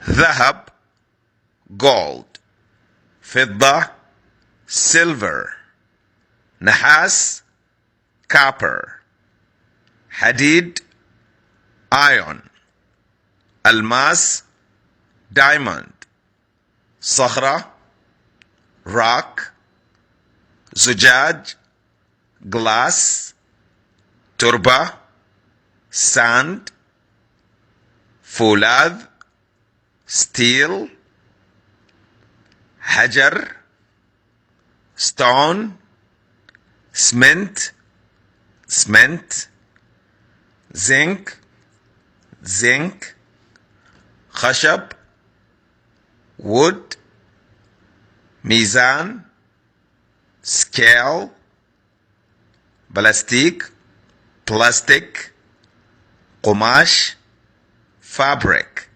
ذهب gold. فضة silver. نحاس copper. حديد iron. ألماس diamond. صخرة rock. زجاج glass. تربة sand. فولاذ steel. حجر stone. cement. zinc. خشب wood. ميزان scale. بلاستيك plastic. قماش fabric.